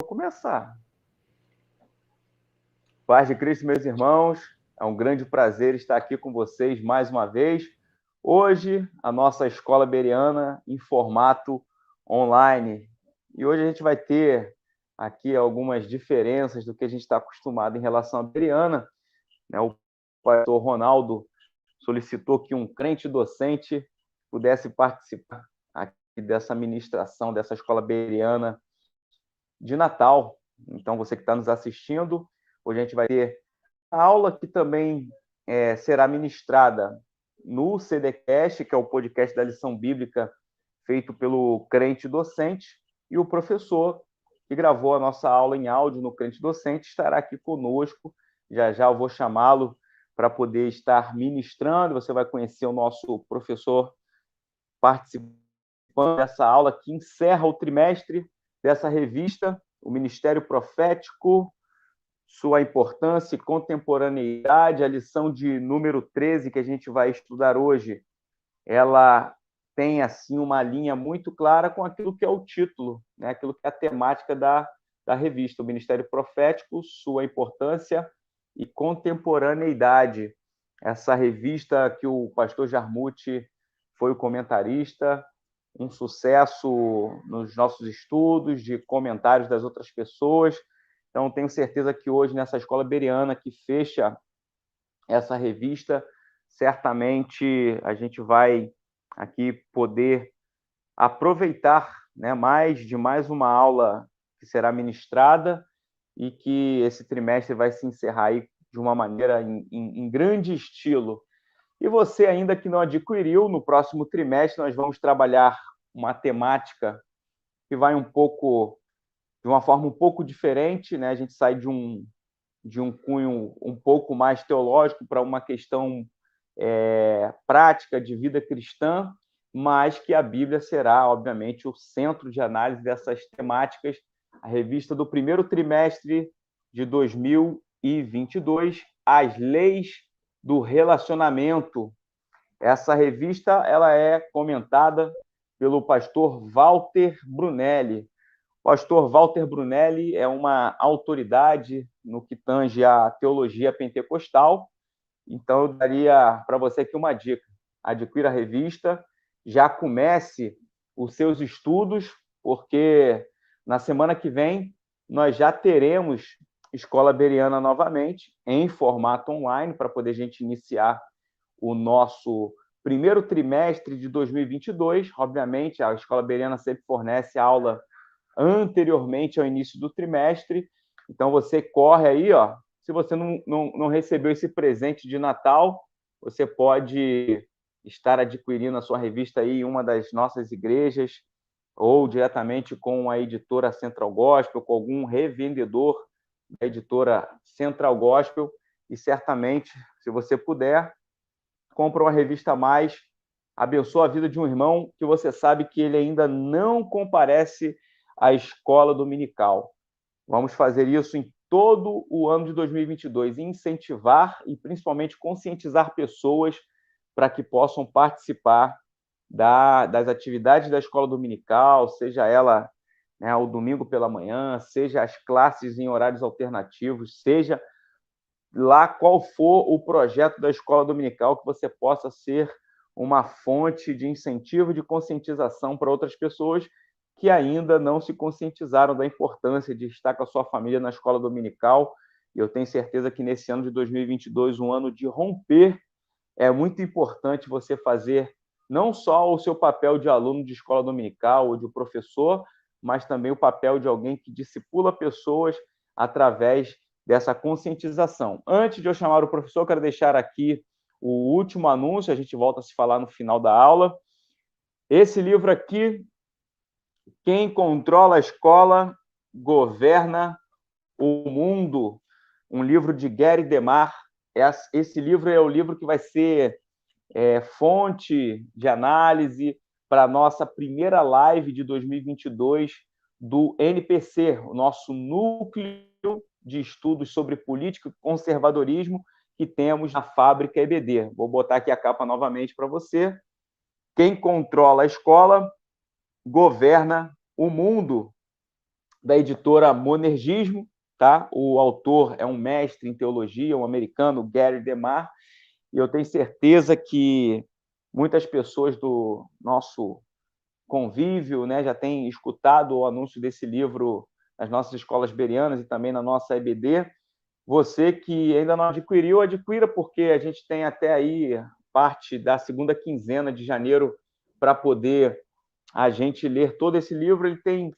Vou começar. Paz de Cristo, meus irmãos, é um grande prazer estar aqui com vocês mais uma vez. Hoje, a nossa escola bereana em formato online. E hoje a gente vai ter aqui algumas diferenças do que a gente está acostumado em relação à bereana. O pastor Ronaldo solicitou que um crente docente pudesse participar aqui dessa ministração, dessa escola bereana de Natal. Então, você que está nos assistindo, hoje a gente vai ter a aula que também será ministrada no CDcast, que é o podcast da lição bíblica feito pelo crente docente, e o professor que gravou a nossa aula em áudio no crente docente estará aqui conosco. Já já eu vou chamá-lo para poder estar ministrando. Você vai conhecer o nosso professor participando dessa aula que encerra o trimestre dessa revista, o Ministério Profético, sua importância e contemporaneidade. A lição de número 13 que a gente vai estudar hoje, ela tem assim uma linha muito clara com aquilo que é o título, né? Aquilo que é a temática da revista, o Ministério Profético, sua importância e contemporaneidade. Essa revista que o pastor Jarmuth foi o comentarista, um sucesso nos nossos estudos, de comentários das outras pessoas. Então, tenho certeza que hoje, nessa escola bereana que fecha essa revista, certamente a gente vai aqui poder aproveitar, né, mais uma aula que será ministrada e que esse trimestre vai se encerrar aí de uma maneira em grande estilo. E você ainda que não adquiriu, no próximo trimestre nós vamos trabalhar uma temática que vai de uma forma um pouco diferente, né? A gente sai de um cunho um pouco mais teológico para uma questão prática de vida cristã, mas que a Bíblia será, obviamente, o centro de análise dessas temáticas. A revista do primeiro trimestre de 2022, As Leis do Relacionamento. Essa revista ela é comentada pelo pastor Walter Brunelli. O pastor Walter Brunelli é uma autoridade no que tange à teologia pentecostal. Então, eu daria para você aqui uma dica. Adquira a revista, já comece os seus estudos, porque na semana que vem nós já teremos Escola Bereana novamente, em formato online, para poder a gente iniciar o nosso primeiro trimestre de 2022. Obviamente, a Escola Bereana sempre fornece aula anteriormente ao início do trimestre. Então, você corre aí, ó. Se você não recebeu esse presente de Natal, você pode estar adquirindo a sua revista aí em uma das nossas igrejas, ou diretamente com a editora Central Gospel, com algum revendedor da editora Central Gospel, e certamente, se você puder, compra uma revista a mais, abençoa a vida de um irmão que você sabe que ele ainda não comparece à escola dominical. Vamos fazer isso em todo o ano de 2022, incentivar e principalmente conscientizar pessoas para que possam participar das atividades da escola dominical, seja ela, né, o domingo pela manhã, seja as classes em horários alternativos, seja lá qual for o projeto da escola dominical, que você possa ser uma fonte de incentivo e de conscientização para outras pessoas que ainda não se conscientizaram da importância de estar com a sua família na escola dominical. E eu tenho certeza que nesse ano de 2022, um ano de romper, é muito importante você fazer não só o seu papel de aluno de escola dominical ou de professor, mas também o papel de alguém que discipula pessoas através dessa conscientização. Antes de eu chamar o professor, eu quero deixar aqui o último anúncio, a gente volta a se falar no final da aula. Esse livro aqui, Quem Controla a Escola, Governa o Mundo, um livro de Gary DeMar. Esse livro é o livro que vai ser fonte de análise para a nossa primeira live de 2022 do NPC, o nosso núcleo de estudos sobre política e conservadorismo que temos na Fábrica EBD. Vou botar aqui a capa novamente para você. Quem controla a escola, governa o mundo. da editora Monergismo, tá? O autor é um mestre em teologia, um americano, Gary DeMar, e eu tenho certeza que muitas pessoas do nosso convívio, né, já têm escutado o anúncio desse livro nas nossas escolas bereanas e também na nossa EBD. Você que ainda não adquiriu, adquira, porque a gente tem até aí parte da segunda quinzena de janeiro para poder a gente ler todo esse livro. Ele tem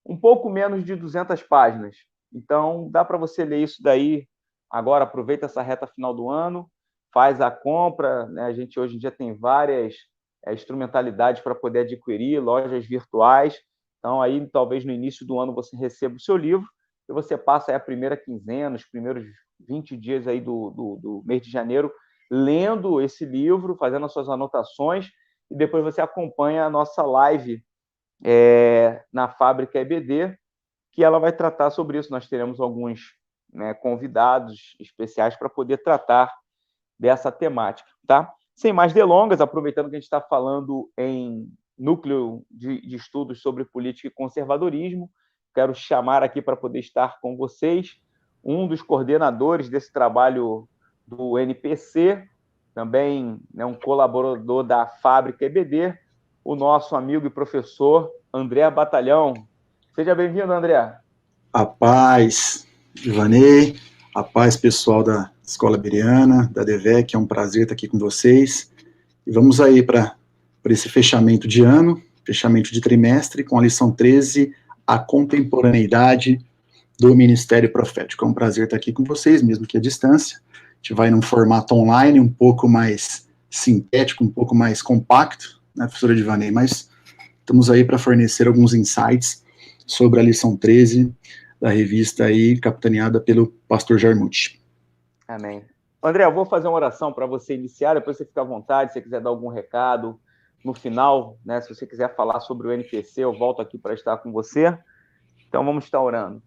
um pouco menos de 200 páginas. Então, dá para você ler isso daí agora. Aproveita essa reta final do ano, faz a compra, né? A gente hoje em dia tem várias instrumentalidades para poder adquirir, lojas virtuais. Então, aí talvez no início do ano você receba o seu livro e você passa aí a primeira quinzena, os primeiros 20 dias aí do mês de janeiro, lendo esse livro, fazendo as suas anotações, e depois você acompanha a nossa live na Fábrica EBD, que ela vai tratar sobre isso. Nós teremos alguns, né, convidados especiais para poder tratar dessa temática, tá? Sem mais delongas, aproveitando que a gente está falando em núcleo de estudos sobre política e conservadorismo, quero chamar aqui para poder estar com vocês um dos coordenadores desse trabalho do NPC, também, né, um colaborador da Fábrica EBD, o nosso amigo e professor André Batalhão. Seja bem-vindo, André. A paz, Ivanei, a paz, pessoal da Escola Bereana, da DEVEC, é um prazer estar aqui com vocês. E vamos aí para esse fechamento de ano, fechamento de trimestre, com a lição 13, a contemporaneidade do Ministério Profético. É um prazer estar aqui com vocês, mesmo que à distância. A gente vai num formato online, um pouco mais sintético, um pouco mais compacto, né, professora Ivanei? Mas estamos aí para fornecer alguns insights sobre a lição 13 da revista aí, capitaneada pelo pastor Jarmuth. Amém. André, eu vou fazer uma oração para você iniciar, depois você fica à vontade, se você quiser dar algum recado no final, né? Se você quiser falar sobre o NPC, eu volto aqui para estar com você. Então vamos estar orando.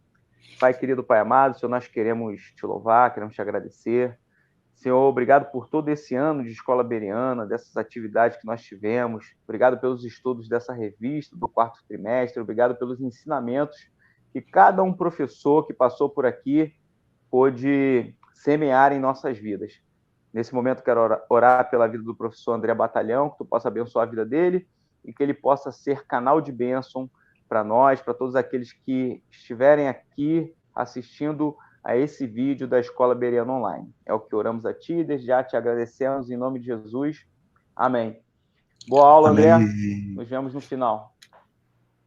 Pai querido, Pai amado, Senhor, nós queremos te louvar, queremos te agradecer. Senhor, obrigado por todo esse ano de escola bereana, dessas atividades que nós tivemos. Obrigado pelos estudos dessa revista do quarto trimestre. Obrigado pelos ensinamentos que cada um professor que passou por aqui pôde semear em nossas vidas. Nesse momento, quero orar pela vida do professor André Batalhão, que tu possa abençoar a vida dele e que ele possa ser canal de bênção para nós, para todos aqueles que estiverem aqui assistindo a esse vídeo da Escola Bereana Online. É o que oramos a ti, desde já te agradecemos em nome de Jesus. Amém. Boa aula, Amém. André. Nos vemos no final.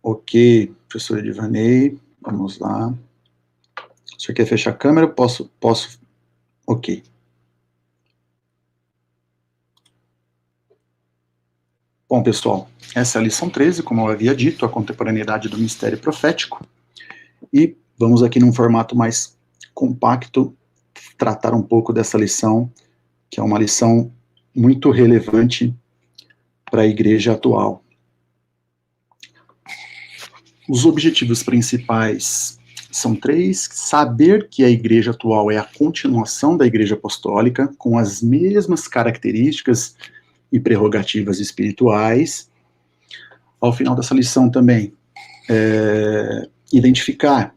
Ok, professora Ivanei, vamos lá. O senhor quer fechar a câmera? Posso? Ok. Bom, pessoal, essa é a lição 13, como eu havia dito, a contemporaneidade do mistério profético. E vamos aqui num formato mais compacto tratar um pouco dessa lição, que é uma lição muito relevante para a igreja atual. Os objetivos principais são 3: saber que a igreja atual é a continuação da igreja apostólica, com as mesmas características e prerrogativas espirituais. Ao final dessa lição também, identificar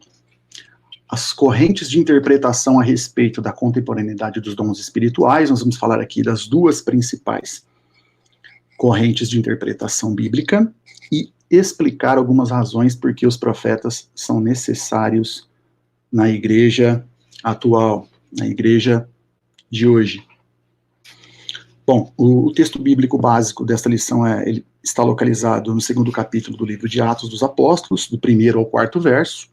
as correntes de interpretação a respeito da contemporaneidade dos dons espirituais. Nós vamos falar aqui das duas principais correntes de interpretação bíblica e explicar algumas razões por que os profetas são necessários na igreja atual, na igreja de hoje. Bom, o texto bíblico básico desta lição ele está localizado no 2º capítulo do livro de Atos dos Apóstolos, do 1º ao 4º verso,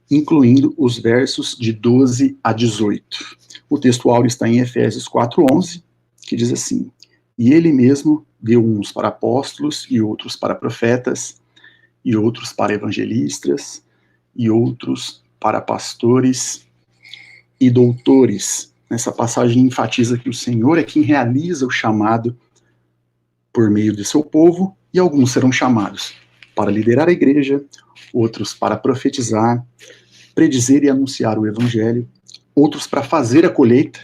incluindo os versos de 12 a 18. O texto áureo está em Efésios 4:11, que diz assim: e ele mesmo deu uns para apóstolos, e outros para profetas, e outros para evangelistas, e outros para pastores e doutores. Nessa passagem enfatiza que o Senhor é quem realiza o chamado por meio de seu povo, e alguns serão chamados para liderar a igreja, outros para profetizar, predizer e anunciar o evangelho, outros para fazer a colheita,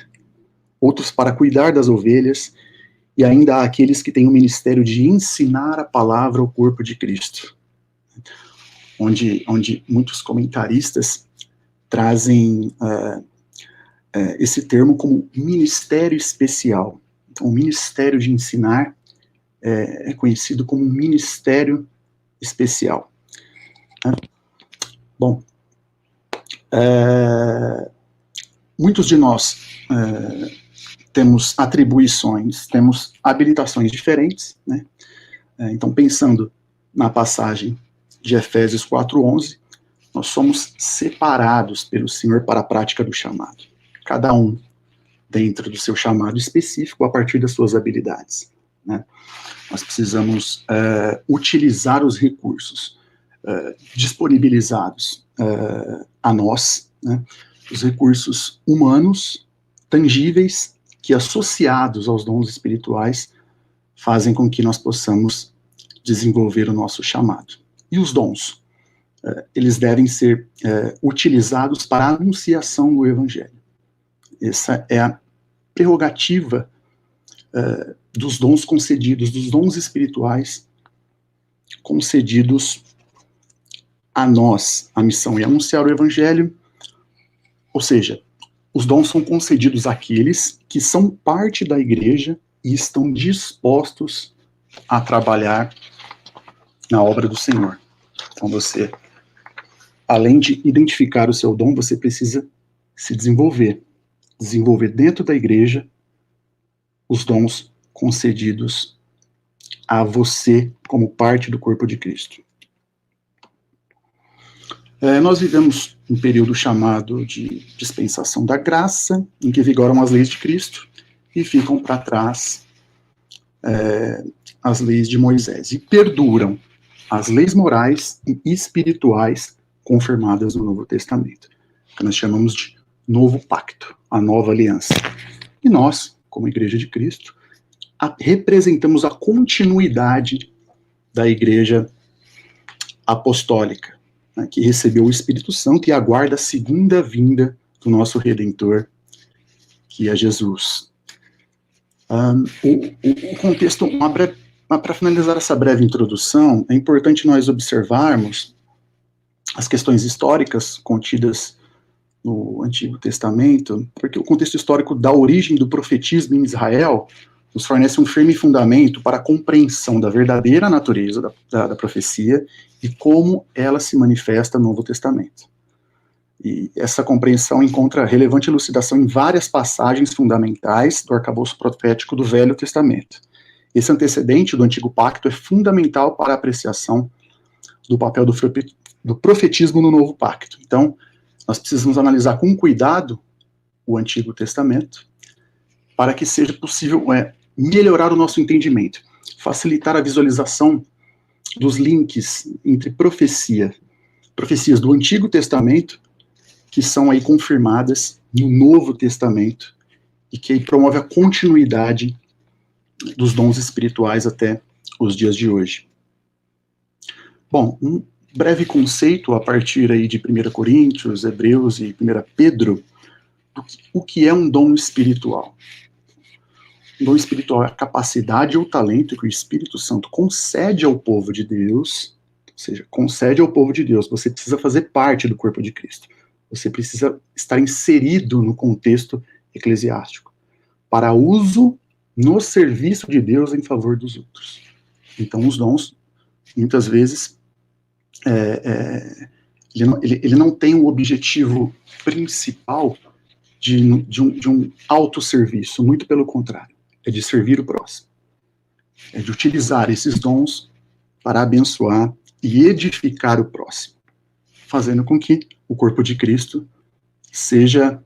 outros para cuidar das ovelhas, e ainda há aqueles que têm o ministério de ensinar a palavra ao corpo de Cristo. onde muitos comentaristas trazem esse termo como ministério especial. Então, o ministério de ensinar é conhecido como ministério especial. Bom, muitos de nós temos atribuições, temos habilitações diferentes, né? Então, pensando na passagem de Efésios 4:11, nós somos separados pelo Senhor para a prática do chamado. Cada um dentro do seu chamado específico, a partir das suas habilidades, né? Nós precisamos utilizar os recursos disponibilizados a nós, né? Os recursos humanos, tangíveis, que associados aos dons espirituais, fazem com que nós possamos desenvolver o nosso chamado. E os dons? Eles devem ser utilizados para a anunciação do Evangelho. Essa é a prerrogativa dos dons concedidos, dos dons espirituais concedidos a nós. A missão é anunciar o Evangelho, ou seja, os dons são concedidos àqueles que são parte da igreja e estão dispostos a trabalhar na obra do Senhor. Então você, além de identificar o seu dom, você precisa se desenvolver dentro da igreja os dons concedidos a você como parte do corpo de Cristo. Nós vivemos um período chamado de dispensação da graça, em que vigoram as leis de Cristo e ficam para trás as leis de Moisés, e perduram as leis morais e espirituais confirmadas no Novo Testamento, que nós chamamos de Novo Pacto, a Nova Aliança. E nós, como Igreja de Cristo, representamos a continuidade da Igreja Apostólica, né, que recebeu o Espírito Santo e aguarda a segunda vinda do nosso Redentor, que é Jesus. O contexto, para finalizar essa breve introdução, é importante nós observarmos as questões históricas contidas no Antigo Testamento, porque o contexto histórico da origem do profetismo em Israel nos fornece um firme fundamento para a compreensão da verdadeira natureza da profecia e como ela se manifesta no Novo Testamento. E essa compreensão encontra relevante elucidação em várias passagens fundamentais do arcabouço profético do Velho Testamento. Esse antecedente do Antigo Pacto é fundamental para a apreciação do papel do profetismo no Novo Pacto. Então, nós precisamos analisar com cuidado o Antigo Testamento para que seja possível melhorar o nosso entendimento, facilitar a visualização dos links entre profecias do Antigo Testamento, que são aí confirmadas no Novo Testamento, e que aí promove a continuidade dos dons espirituais até os dias de hoje. Bom, um breve conceito a partir aí de 1 Coríntios, Hebreus e 1 Pedro, o que é um dom espiritual. Um dom espiritual é a capacidade ou talento que o Espírito Santo concede ao povo de Deus, ou seja, concede ao povo de Deus. Você precisa fazer parte do corpo de Cristo. Você precisa estar inserido no contexto eclesiástico, para uso no serviço de Deus em favor dos outros. Então, os dons, muitas vezes, ele não tem o objetivo principal de um autosserviço, muito pelo contrário, é de servir o próximo, é de utilizar esses dons para abençoar e edificar o próximo, fazendo com que o corpo de Cristo seja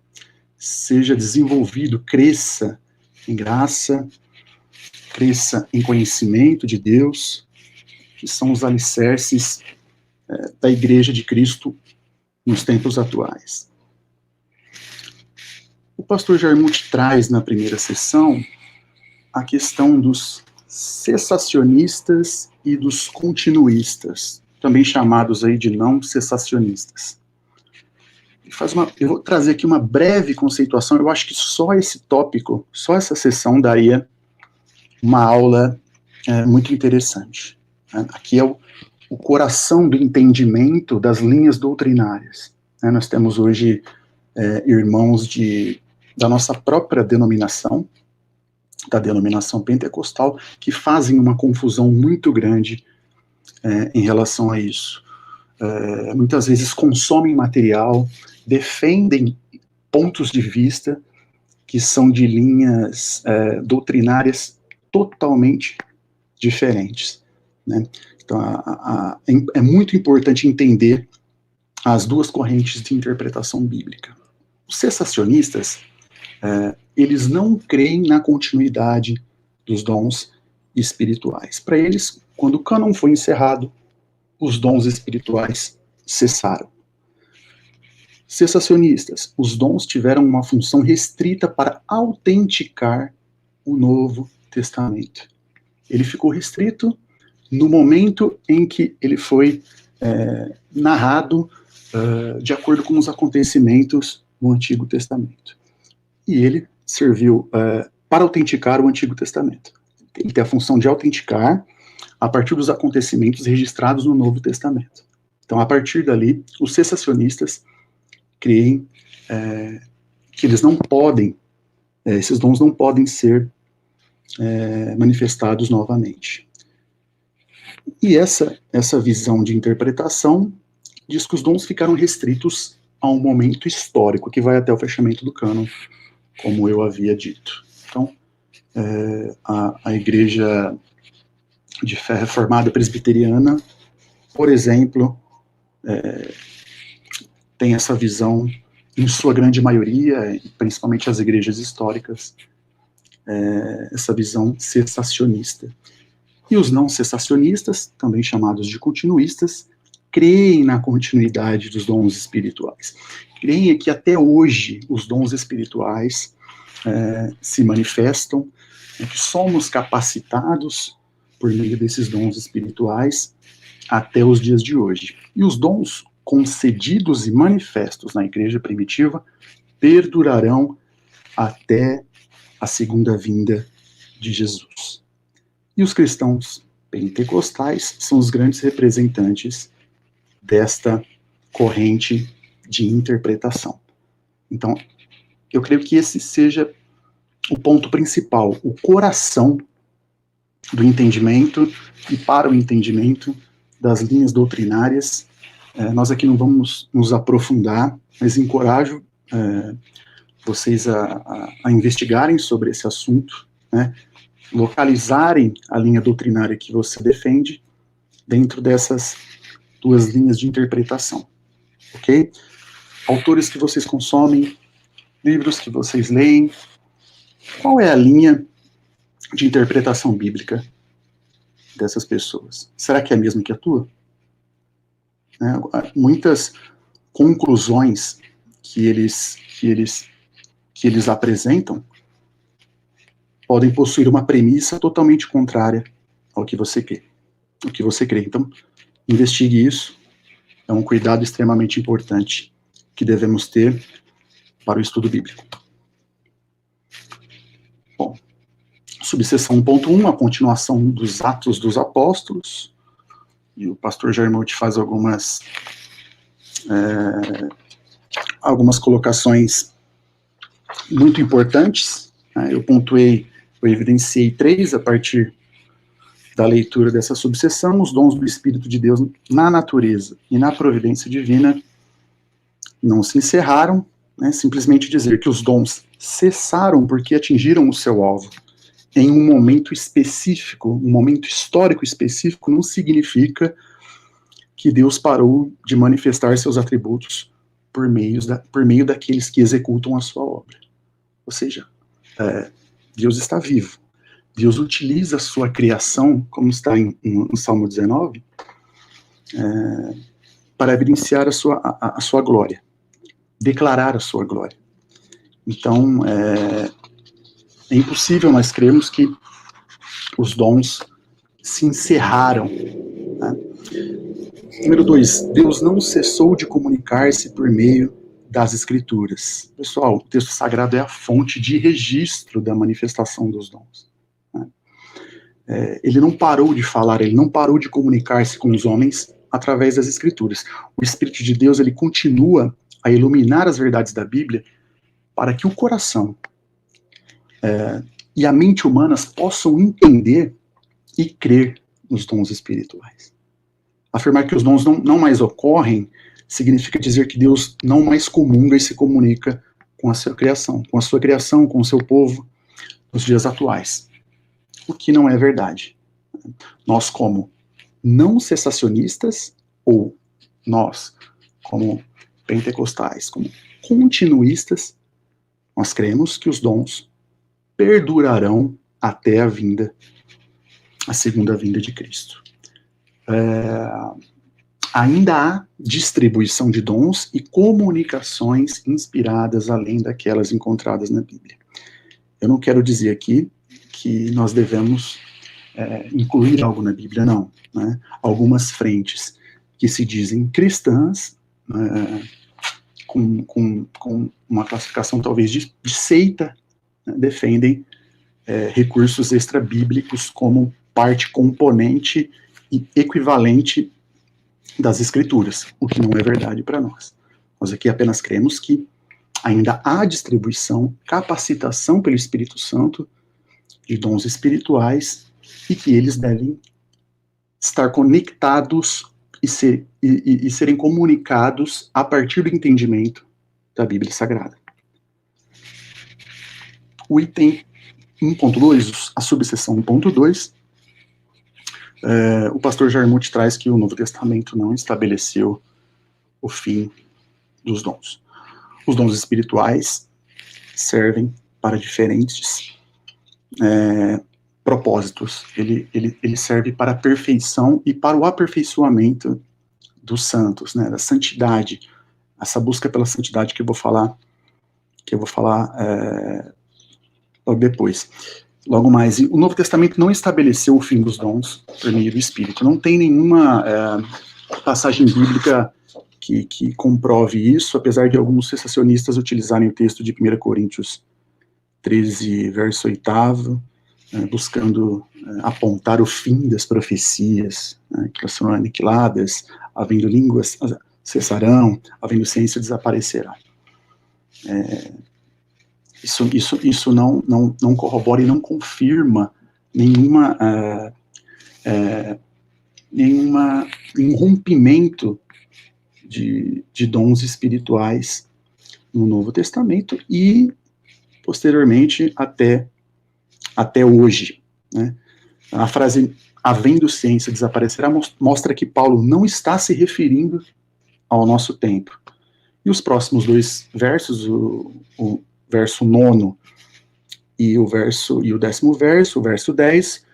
desenvolvido, cresça em graça, cresça em conhecimento de Deus, que são os alicerces da Igreja de Cristo nos tempos atuais. O pastor Jarmuth traz na primeira sessão a questão dos cessacionistas e dos continuistas, também chamados aí de não cessacionistas. Eu vou trazer aqui uma breve conceituação. Eu acho que só esse tópico, só essa sessão daria uma aula muito interessante. Aqui é o coração do entendimento das linhas doutrinárias. Né? Nós temos hoje irmãos da nossa própria denominação, da denominação pentecostal, que fazem uma confusão muito grande em relação a isso. Muitas vezes consomem material, defendem pontos de vista que são de linhas doutrinárias totalmente diferentes, né? Então, é muito importante entender as duas correntes de interpretação bíblica. Os cessacionistas, eles não creem na continuidade dos dons espirituais. Para eles, quando o cânon foi encerrado, os dons espirituais cessaram. Cessacionistas, os dons tiveram uma função restrita para autenticar o Novo Testamento. Ele ficou restrito no momento em que ele foi narrado de acordo com os acontecimentos do Antigo Testamento. E ele serviu para autenticar o Antigo Testamento. Ele tem a função de autenticar a partir dos acontecimentos registrados no Novo Testamento. Então, a partir dali, os cessacionistas creem que eles não podem, esses dons não podem ser manifestados novamente. E essa visão de interpretação diz que os dons ficaram restritos a um momento histórico, que vai até o fechamento do cânon, como eu havia dito. Então, a Igreja de Fé Reformada Presbiteriana, por exemplo, tem essa visão, em sua grande maioria, principalmente as igrejas históricas, essa visão cessacionista. E os não cessacionistas, também chamados de continuistas, creem na continuidade dos dons espirituais. Creem que até hoje os dons espirituais se manifestam, que somos capacitados por meio desses dons espirituais até os dias de hoje. E os dons concedidos e manifestos na igreja primitiva perdurarão até a segunda vinda de Jesus. E os cristãos pentecostais são os grandes representantes desta corrente de interpretação. Então, eu creio que esse seja o ponto principal, o coração do entendimento e para o entendimento das linhas doutrinárias. Nós aqui não vamos nos aprofundar, mas encorajo vocês a investigarem sobre esse assunto, né? Localizarem a linha doutrinária que você defende dentro dessas duas linhas de interpretação, ok? Autores que vocês consomem, livros que vocês leem, qual é a linha de interpretação bíblica dessas pessoas? Será que é a mesma que a tua? Muitas conclusões que eles apresentam podem possuir uma premissa totalmente contrária ao que você crê. Então, investigue isso. É um cuidado extremamente importante que devemos ter para o estudo bíblico. Bom, subseção 1.1, a continuação dos Atos dos Apóstolos. E o pastor Jarmuth faz algumas colocações muito importantes. Eu evidenciei 3 a partir da leitura dessa subseção. Os dons do Espírito de Deus na natureza e na providência divina não se encerraram, né? Simplesmente dizer que os dons cessaram porque atingiram o seu alvo em um momento específico, um momento histórico específico, não significa que Deus parou de manifestar seus atributos por meio daqueles que executam a sua obra. Ou seja, Deus está vivo. Deus utiliza a sua criação, como está no Salmo 19, para evidenciar a sua glória, declarar a sua glória. Então, é impossível nós crermos que os dons se encerraram. Né? Número 2, Deus não cessou de comunicar-se por meio das Escrituras. Pessoal, o texto sagrado é a fonte de registro da manifestação dos dons. Né? ele não parou de falar, ele não parou de comunicar-se com os homens através das Escrituras. O Espírito de Deus, ele continua a iluminar as verdades da Bíblia para que o coração e a mente humanas possam entender e crer nos dons espirituais. Afirmar que os dons não mais ocorrem significa dizer que Deus não mais comunga e se comunica com a sua criação, com o seu povo nos dias atuais. O que não é verdade. Nós, como não cessacionistas, ou nós, como pentecostais, como continuistas, nós cremos que os dons perdurarão até a segunda vinda de Cristo. Ainda há distribuição de dons e comunicações inspiradas além daquelas encontradas na Bíblia. Eu não quero dizer aqui que nós devemos incluir algo na Bíblia, não. Né? Algumas frentes que se dizem cristãs, com uma classificação talvez de seita, né, defendem recursos extra-bíblicos como parte componente e equivalente das Escrituras, o que não é verdade para nós. Nós aqui apenas cremos que ainda há distribuição, capacitação pelo Espírito Santo de dons espirituais e que eles devem estar conectados e serem comunicados a partir do entendimento da Bíblia Sagrada. O item 1.2, a subseção 1.2, o pastor Jarmuth traz que o Novo Testamento não estabeleceu o fim dos dons. Os dons espirituais servem para diferentes propósitos. Ele serve para a perfeição e para o aperfeiçoamento dos santos, né, da santidade, essa busca pela santidade que eu vou falar logo depois. Logo mais, o Novo Testamento não estabeleceu o fim dos dons por meio do Espírito. Não tem nenhuma passagem bíblica que comprove isso, apesar de alguns cessacionistas utilizarem o texto de 1 Coríntios 13, verso 8, buscando apontar o fim das profecias, que elas serão aniquiladas, havendo línguas cessarão, havendo ciência desaparecerá. Isso não corrobora e não confirma nenhum rompimento de dons espirituais no Novo Testamento e, posteriormente, até hoje. Né? A frase havendo ciência desaparecerá mostra que Paulo não está se referindo ao nosso tempo. E os próximos dois versos, o verso 9 e o 10º verso, o verso 10,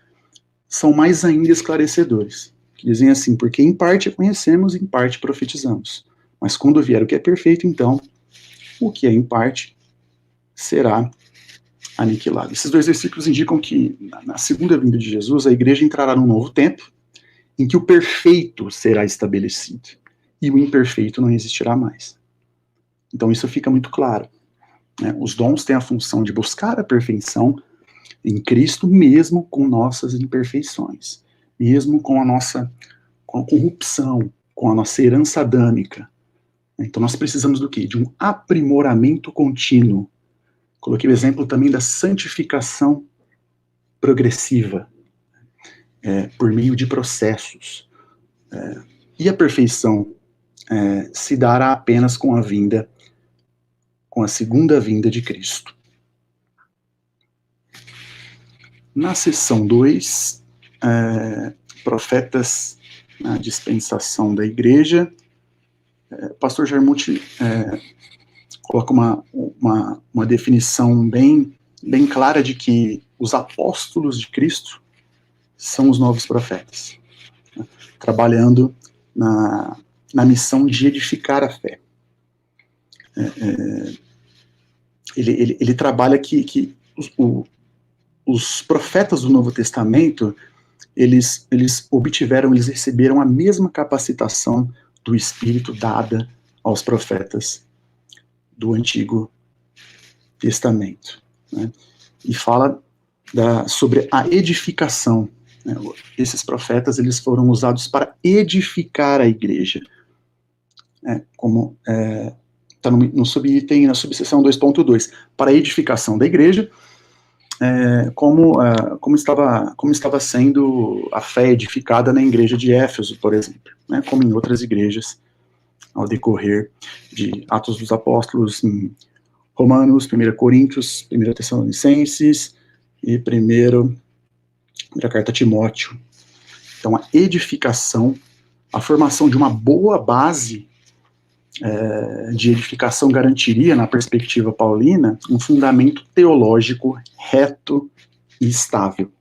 são mais ainda esclarecedores, que dizem assim: porque em parte conhecemos, em parte profetizamos, mas quando vier o que é perfeito, então o que é em parte será aniquilado. Esses dois versículos indicam que na segunda vinda de Jesus a igreja entrará num novo tempo em que o perfeito será estabelecido e o imperfeito não existirá mais. Então isso fica muito claro. Os dons têm a função de buscar a perfeição em Cristo, mesmo com nossas imperfeições, mesmo com a corrupção, com a nossa herança adâmica. Então nós precisamos do quê? De um aprimoramento contínuo. Coloquei o exemplo também da santificação progressiva, por meio de processos. E a perfeição se dará apenas com a segunda vinda de Cristo. Na seção 2, profetas na dispensação da igreja, o pastor Jarmuth coloca uma definição bem clara de que os apóstolos de Cristo são os novos profetas, né, trabalhando na missão de edificar a fé. Ele trabalha que os profetas do Novo Testamento, eles receberam a mesma capacitação do Espírito dada aos profetas do Antigo Testamento, né? E fala sobre a edificação né? Esses profetas, eles foram usados para edificar a igreja, como está no subitem, na subseção 2.2, para a edificação da igreja, como estava sendo a fé edificada na igreja de Éfeso, por exemplo, né, como em outras igrejas, ao decorrer de Atos dos Apóstolos, em Romanos, 1 Coríntios, 1 Tessalonicenses e 1 Carta a Timóteo. Então, a edificação, a formação de uma boa base de edificação garantiria, na perspectiva paulina, um fundamento teológico reto e estável.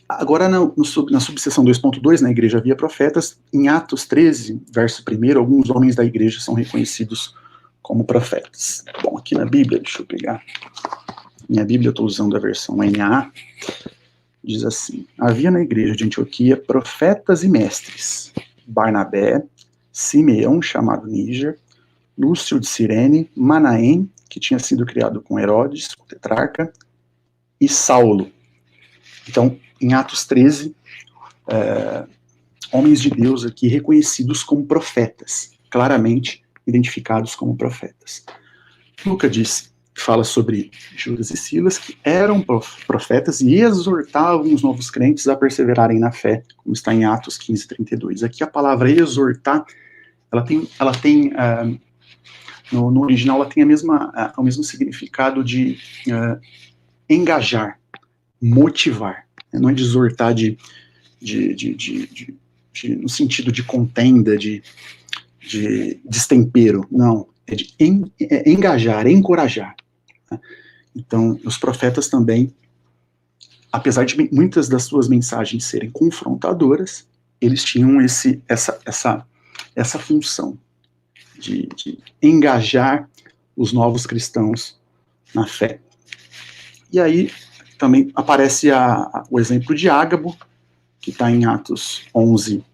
Agora, na subseção 2.2, na igreja havia profetas, em Atos 13, verso 1, alguns homens da igreja são reconhecidos como profetas. Bom, aqui na Bíblia, deixa eu pegar, minha Bíblia, eu estou usando a versão NAA, diz assim: havia na igreja de Antioquia profetas e mestres, Barnabé, Simeão, chamado Níger, Lúcio de Cirene, Manaém, que tinha sido criado com Herodes, o tetrarca, e Saulo. Então, em Atos 13, homens de Deus aqui reconhecidos como profetas, claramente identificados como profetas. Lucas fala sobre Judas e Silas, que eram profetas e exortavam os novos crentes a perseverarem na fé, como está em Atos 15:32. Aqui a palavra exortar, ela tem no original, ela tem o mesmo significado de engajar, motivar. Não é de exortar no sentido de contenda, de destempero, não, é de engajar, encorajar. Então, os profetas também, apesar de muitas das suas mensagens serem confrontadoras, eles tinham essa função de engajar os novos cristãos na fé. E aí também aparece o exemplo de Ágabo, que está em Atos 11,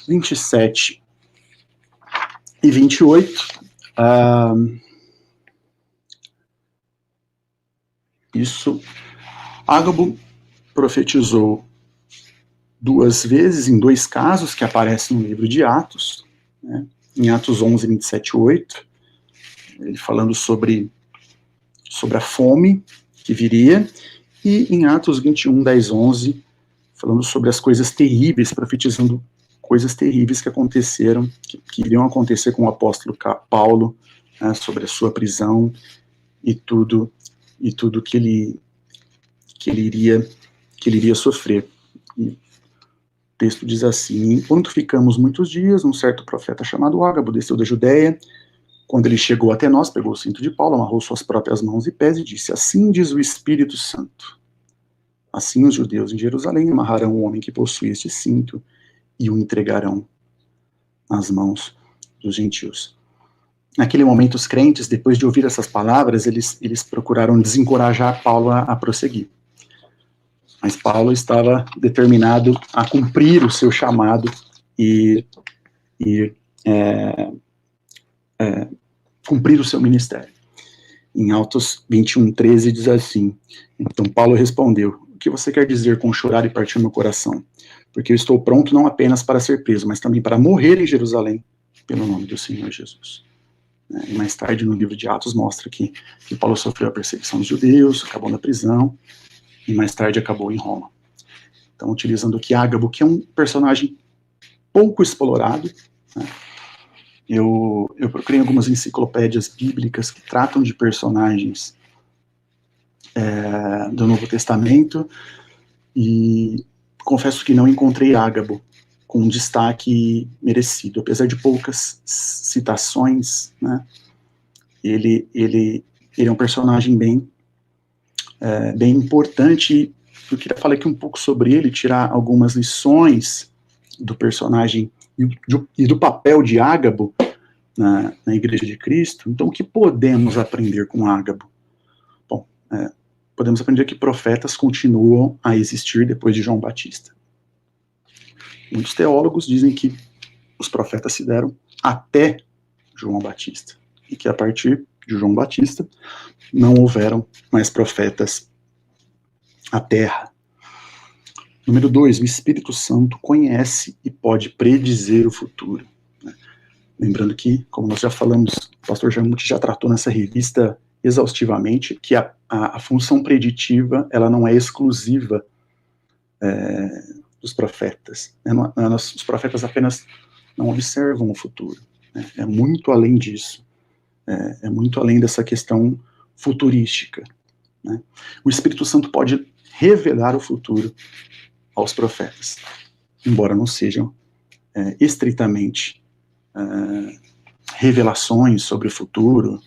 27 e 28. Ágabo profetizou 2 vezes, em 2 casos que aparecem no livro de Atos, né? Em Atos 11, 27 e 8, ele falando sobre a fome que viria, e em Atos 21, 10, 11, falando sobre as coisas terríveis, profetizando coisas terríveis que aconteceram, que iriam acontecer com o apóstolo Paulo, né, sobre a sua prisão e tudo que ele iria sofrer. E o texto diz assim: enquanto ficamos muitos dias, um certo profeta chamado Ágabo desceu da Judéia. Quando ele chegou até nós, pegou o cinto de Paulo, amarrou suas próprias mãos e pés e disse: assim diz o Espírito Santo, assim os judeus em Jerusalém amarrarão o homem que possui este cinto e o entregarão nas mãos dos gentios. Naquele momento, os crentes, depois de ouvir essas palavras, eles procuraram desencorajar Paulo a prosseguir. Mas Paulo estava determinado a cumprir o seu chamado e cumprir o seu ministério. Em Atos 21, 13 diz assim: então Paulo respondeu: o que você quer dizer com chorar e partir meu coração? Porque eu estou pronto não apenas para ser preso, mas também para morrer em Jerusalém, pelo nome do Senhor Jesus. E mais tarde, no livro de Atos, mostra que Paulo sofreu a perseguição dos judeus, acabou na prisão, e mais tarde acabou em Roma. Então, utilizando aqui Ágabo, que é um personagem pouco explorado, né? Eu procurei algumas enciclopédias bíblicas que tratam de personagens do Novo Testamento, e confesso que não encontrei Ágabo com um destaque merecido, apesar de poucas citações, né? Ele é um personagem bem importante. Eu queria falar aqui um pouco sobre ele, tirar algumas lições do personagem e do papel de Ágabo na Igreja de Cristo. Então, o que podemos aprender com Ágabo? Bom, podemos aprender que profetas continuam a existir depois de João Batista. Muitos teólogos dizem que os profetas se deram até João Batista, e que a partir de João Batista, não houveram mais profetas à terra. Número 2, o Espírito Santo conhece e pode predizer o futuro. Lembrando que, como nós já falamos, o pastor Jarmuth já tratou nessa revista exaustivamente, que a função preditiva, ela não é exclusiva dos profetas. Os profetas apenas não observam o futuro. É muito além disso. É muito além dessa questão futurística. O Espírito Santo pode revelar o futuro aos profetas, embora não sejam estritamente revelações sobre o futuro,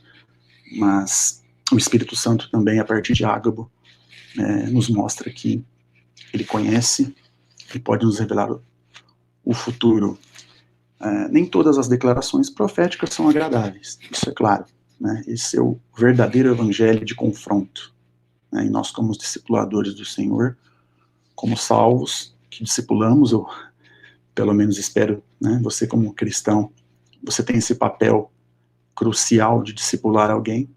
mas o Espírito Santo também, a partir de Ágabo, nos mostra que ele conhece e pode nos revelar o futuro. Nem todas as declarações proféticas são agradáveis, isso é claro. Esse é o verdadeiro evangelho de confronto. E nós, como os discipuladores do Senhor, como salvos, que discipulamos, ou pelo menos espero, você como cristão, você tem esse papel crucial de discipular alguém.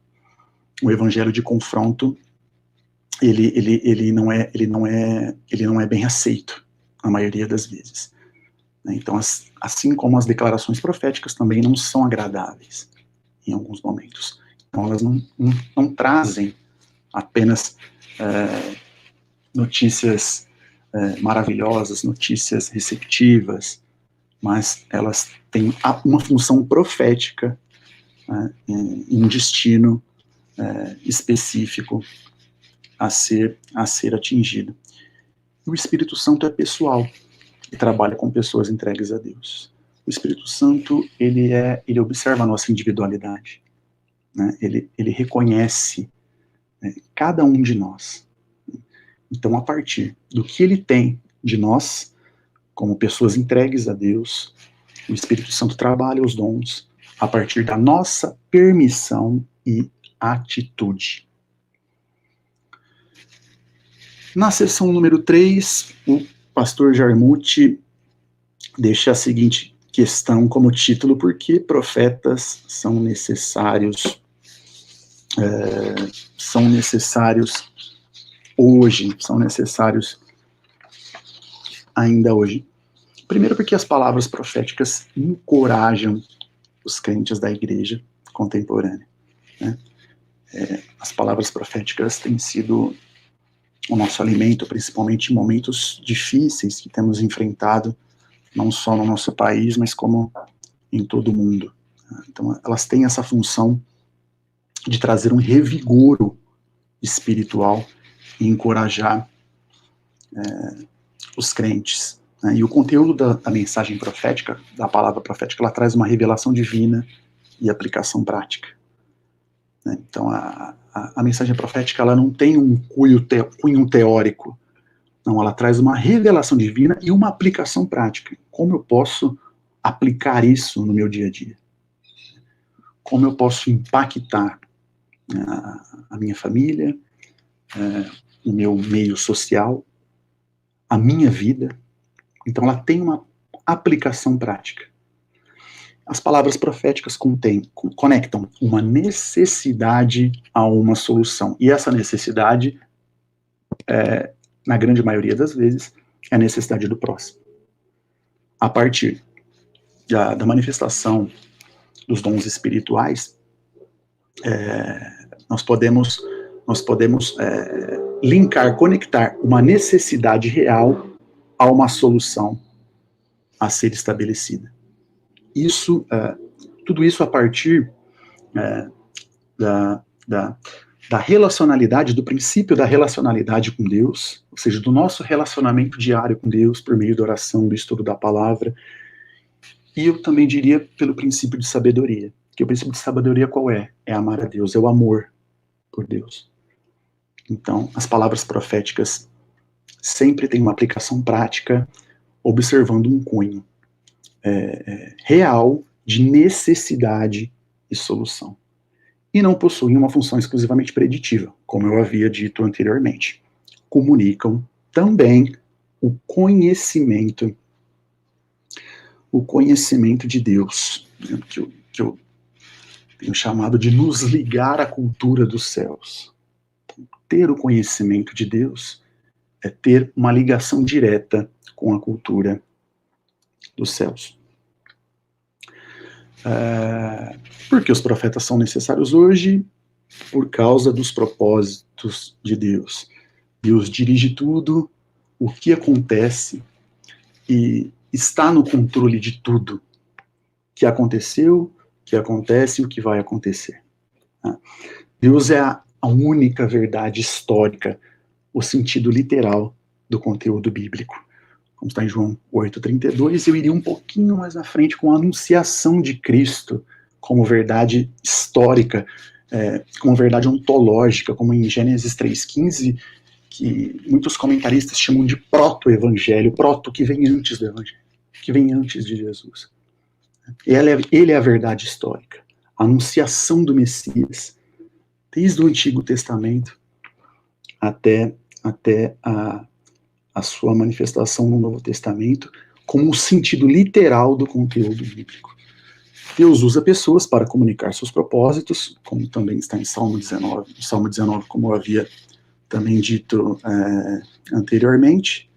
O evangelho de confronto, ele não é bem aceito, a maioria das vezes. Então, assim como as declarações proféticas também não são agradáveis em alguns momentos. Então, elas não trazem apenas notícias maravilhosas, notícias receptivas, mas elas têm uma função profética, em um destino específico a ser atingido. E o Espírito Santo é pessoal, e trabalha com pessoas entregues a Deus. O Espírito Santo, ele observa a nossa individualidade, ele reconhece cada um de nós. Então, a partir do que ele tem de nós, como pessoas entregues a Deus, o Espírito Santo trabalha os dons a partir da nossa permissão e atitude. Na seção número 3, o pastor Jarmuth deixa a seguinte questão como título: por que profetas são necessários hoje, são necessários ainda hoje? Primeiro, porque as palavras proféticas encorajam os crentes da igreja contemporânea. As palavras proféticas têm sido o nosso alimento, principalmente em momentos difíceis que temos enfrentado, não só no nosso país, mas como em todo o mundo. Então, elas têm essa função de trazer um revigoro espiritual e encorajar os crentes. E o conteúdo da mensagem profética, da palavra profética, ela traz uma revelação divina e aplicação prática. Então, a mensagem profética, ela não tem um cunho teórico. Não, ela traz uma revelação divina e uma aplicação prática. Como eu posso aplicar isso no meu dia a dia? Como eu posso impactar a minha família, o meu meio social, a minha vida? Então, ela tem uma aplicação prática. As palavras proféticas conectam uma necessidade a uma solução. E essa necessidade, na grande maioria das vezes, é a necessidade do próximo. A partir da manifestação dos dons espirituais, nós podemos linkar, conectar uma necessidade real a uma solução a ser estabelecida. Tudo isso a partir da relacionalidade, do princípio da relacionalidade com Deus, ou seja, do nosso relacionamento diário com Deus por meio da oração, do estudo da palavra, e eu também diria pelo princípio de sabedoria, que o princípio de sabedoria qual é? É amar a Deus, é o amor por Deus. Então, as palavras proféticas sempre têm uma aplicação prática, observando um cunho real de necessidade e solução. E não possuem uma função exclusivamente preditiva, como eu havia dito anteriormente. Comunicam também o conhecimento de Deus, que eu tem o chamado de nos ligar à cultura dos céus. Então, ter o conhecimento de Deus é ter uma ligação direta com a cultura dos céus. Por que os profetas são necessários hoje? Por causa dos propósitos de Deus. Deus dirige tudo, o que acontece, e está no controle de tudo. O que aconteceu, o que acontece e o que vai acontecer. Deus é a única verdade histórica, o sentido literal do conteúdo bíblico. Como está em João 8,32, eu iria um pouquinho mais à frente com a anunciação de Cristo como verdade histórica, como verdade ontológica, como em Gênesis 3,15, que muitos comentaristas chamam de proto-evangelho, proto que vem antes do evangelho, que vem antes de Jesus. Ele é a verdade histórica, a anunciação do Messias, desde o Antigo Testamento até a sua manifestação no Novo Testamento, como o sentido literal do conteúdo bíblico. Deus usa pessoas para comunicar seus propósitos, como também está em Salmo 19. No Salmo 19, como eu havia também dito anteriormente,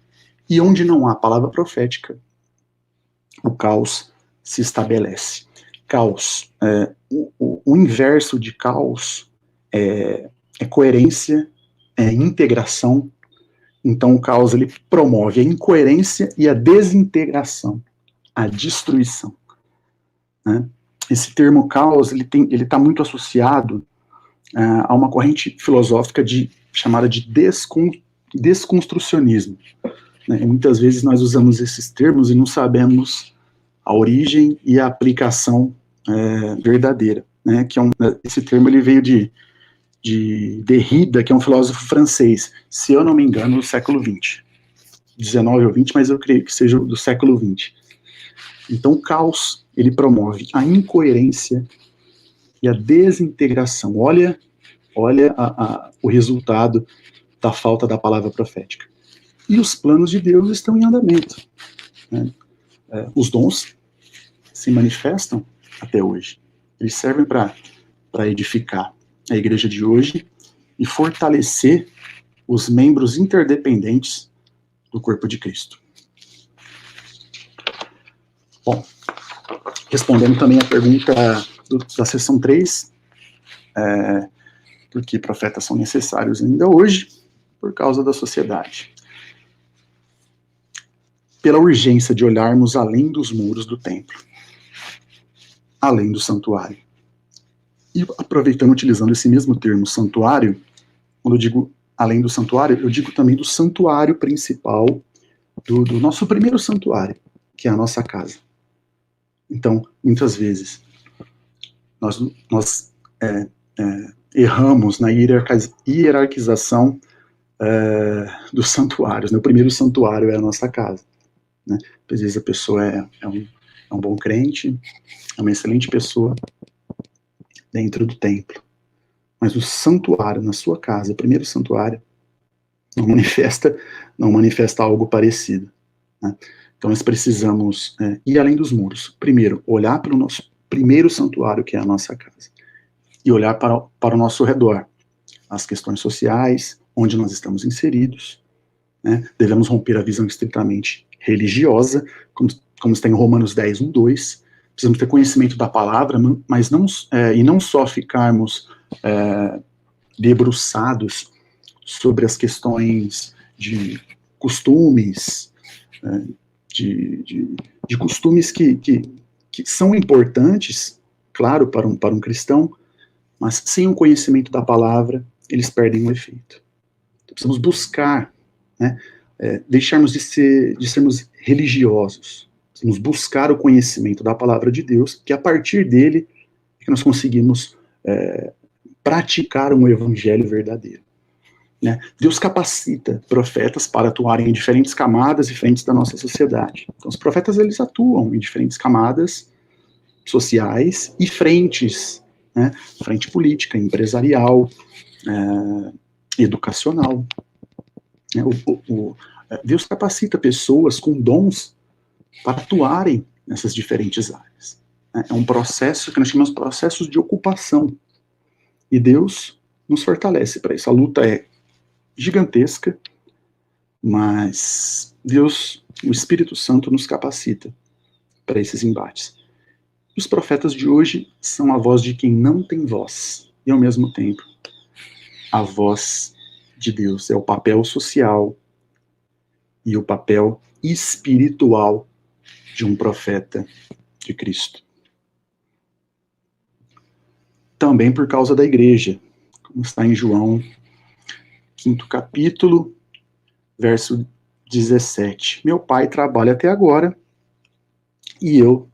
e onde não há palavra profética, o caos se estabelece. Caos, o inverso de caos é coerência, é integração. Então o caos ele promove a incoerência e a desintegração, a destruição. Né? Esse termo caos ele está muito associado a uma corrente filosófica chamada de desconstrucionismo. Né? E muitas vezes nós usamos esses termos e não sabemos a origem e a aplicação verdadeira. Né? Que esse termo ele veio de Derrida, que é um filósofo francês, se eu não me engano, do século XX. 19 ou 20, mas eu creio que seja do século XX. Então, o caos, ele promove a incoerência e a desintegração. Olha o resultado da falta da palavra profética. E os planos de Deus estão em andamento. Né? Os dons se manifestam até hoje. Eles servem para edificar a igreja de hoje e fortalecer os membros interdependentes do corpo de Cristo. Bom, respondendo também a pergunta da sessão 3, por que profetas são necessários ainda hoje? Por causa da sociedade. Pela urgência de olharmos além dos muros do templo, além do santuário. E aproveitando, utilizando esse mesmo termo, santuário, quando eu digo além do santuário, eu digo também do santuário principal, do nosso primeiro santuário, que é a nossa casa. Então, muitas vezes, nós erramos na hierarquização dos santuários. Né? O primeiro santuário é a nossa casa. Né? Às vezes a pessoa é um bom crente, é uma excelente pessoa dentro do templo. Mas o santuário na sua casa, o primeiro santuário, não manifesta algo parecido. Né? Então nós precisamos ir além dos muros. Primeiro, olhar para o nosso primeiro santuário, que é a nossa casa. E olhar para o nosso redor. As questões sociais, onde nós estamos inseridos. Né? Devemos romper a visão estritamente religiosa, como está em Romanos 10, 1, 2. Precisamos ter conhecimento da palavra, mas não só ficarmos debruçados sobre as questões de costumes, de costumes que são importantes, claro, para um cristão, mas sem o conhecimento da palavra, eles perdem o efeito. Então, precisamos buscar, né, deixarmos de sermos religiosos. Precisamos buscar o conhecimento da palavra de Deus, que a partir dele é que nós conseguimos praticar um evangelho verdadeiro. Né? Deus capacita profetas para atuarem em diferentes camadas e frentes da nossa sociedade. Então, os profetas eles atuam em diferentes camadas sociais e frentes, né? Frente política, empresarial, educacional. Né? Deus capacita pessoas com dons para atuarem nessas diferentes áreas. né? É um processo que nós chamamos de processos de ocupação. E Deus nos fortalece para isso. A luta é gigantesca, mas Deus, o Espírito Santo, nos capacita para esses embates. Os profetas de hoje são a voz de quem não tem voz, e ao mesmo tempo, a voz de Deus. É o papel social e o papel espiritual de um profeta de Cristo. Também por causa da igreja, como está em João, 5º capítulo, verso 17. Meu pai trabalha até agora e eu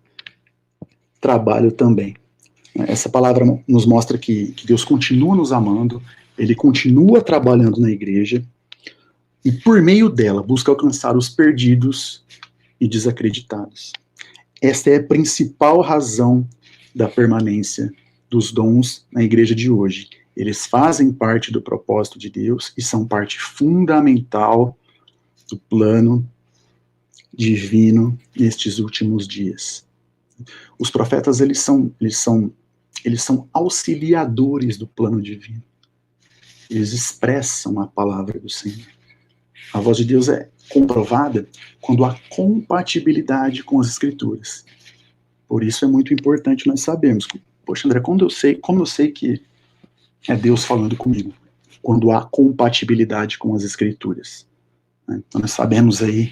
trabalho também. Essa palavra nos mostra que Deus continua nos amando, ele continua trabalhando na igreja e por meio dela busca alcançar os perdidos e desacreditados. Esta é a principal razão da permanência dos dons na igreja de hoje. Eles fazem parte do propósito de Deus e são parte fundamental do plano divino nestes últimos dias. Os profetas, eles são auxiliadores do plano divino. Eles expressam a palavra do Senhor. A voz de Deus é comprovada quando há compatibilidade com as Escrituras. Por isso é muito importante nós sabermos. Poxa, André, como eu sei que é Deus falando comigo? Quando há compatibilidade com as Escrituras. Então nós sabemos aí,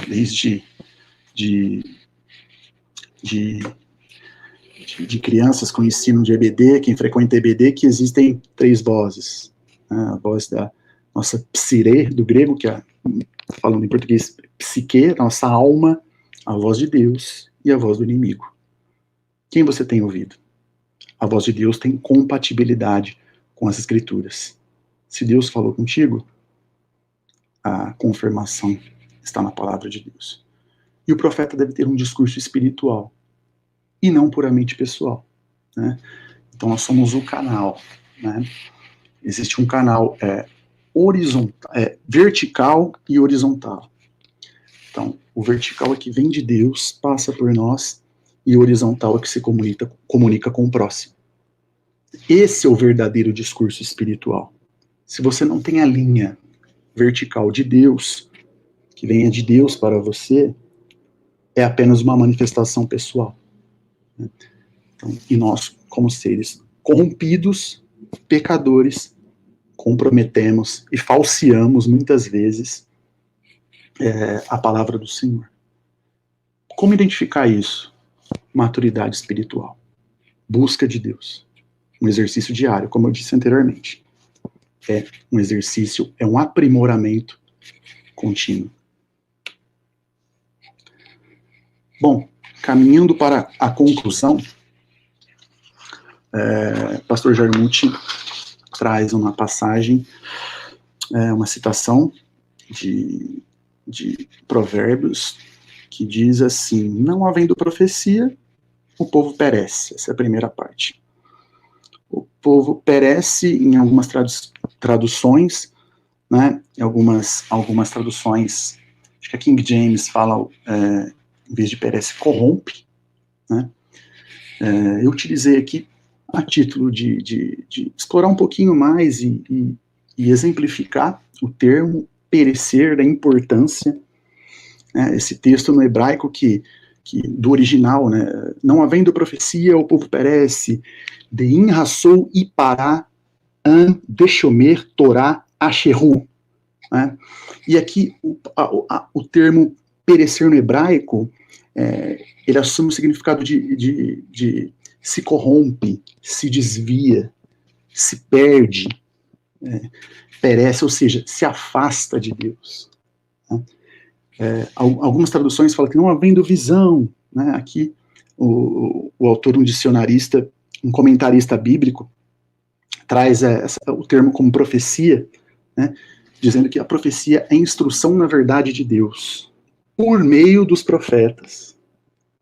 desde de crianças com ensino de EBD, quem frequenta EBD, que existem 3 vozes. A voz da nossa psire, do grego, que é, falando em português, psique, nossa alma, a voz de Deus e a voz do inimigo. Quem você tem ouvido? A voz de Deus tem compatibilidade com as Escrituras. Se Deus falou contigo, a confirmação está na palavra de Deus. E o profeta deve ter um discurso espiritual e não puramente pessoal, né? Então nós somos o canal, né? Existe um canal horizontal, vertical e horizontal. Então, o vertical é que vem de Deus, passa por nós, e o horizontal é que se comunica com o próximo. Esse é o verdadeiro discurso espiritual. Se você não tem a linha vertical de Deus, que venha de Deus para você, é apenas uma manifestação pessoal. Então, e nós, como seres corrompidos, pecadores, comprometemos e falseamos muitas vezes a palavra do Senhor. Como identificar isso? Maturidade espiritual. Busca de Deus. Um exercício diário, como eu disse anteriormente. É um exercício, é um aprimoramento contínuo. Bom, caminhando para a conclusão, pastor Jarmuth traz uma passagem, uma citação de Provérbios, que diz assim: não havendo profecia, o povo perece. Essa é a primeira parte. O povo perece em algumas traduções, né? Algumas traduções, acho que a King James fala, em vez de perece, corrompe, né? Eu utilizei aqui a título de explorar um pouquinho mais e exemplificar o termo perecer, da importância, né? Esse texto no hebraico que do original, né? Não havendo profecia, o povo perece. Dein rassou e pará an deshomer torá asheru, né? E aqui o termo perecer no hebraico, ele assume o significado de se corrompe, se desvia, se perde, perece, ou seja, se afasta de Deus, né? Algumas traduções falam que não havendo visão, né? Aqui o autor, um dicionarista, um comentarista bíblico, traz o termo como profecia, né? Dizendo que a profecia é instrução na verdade de Deus, por meio dos profetas.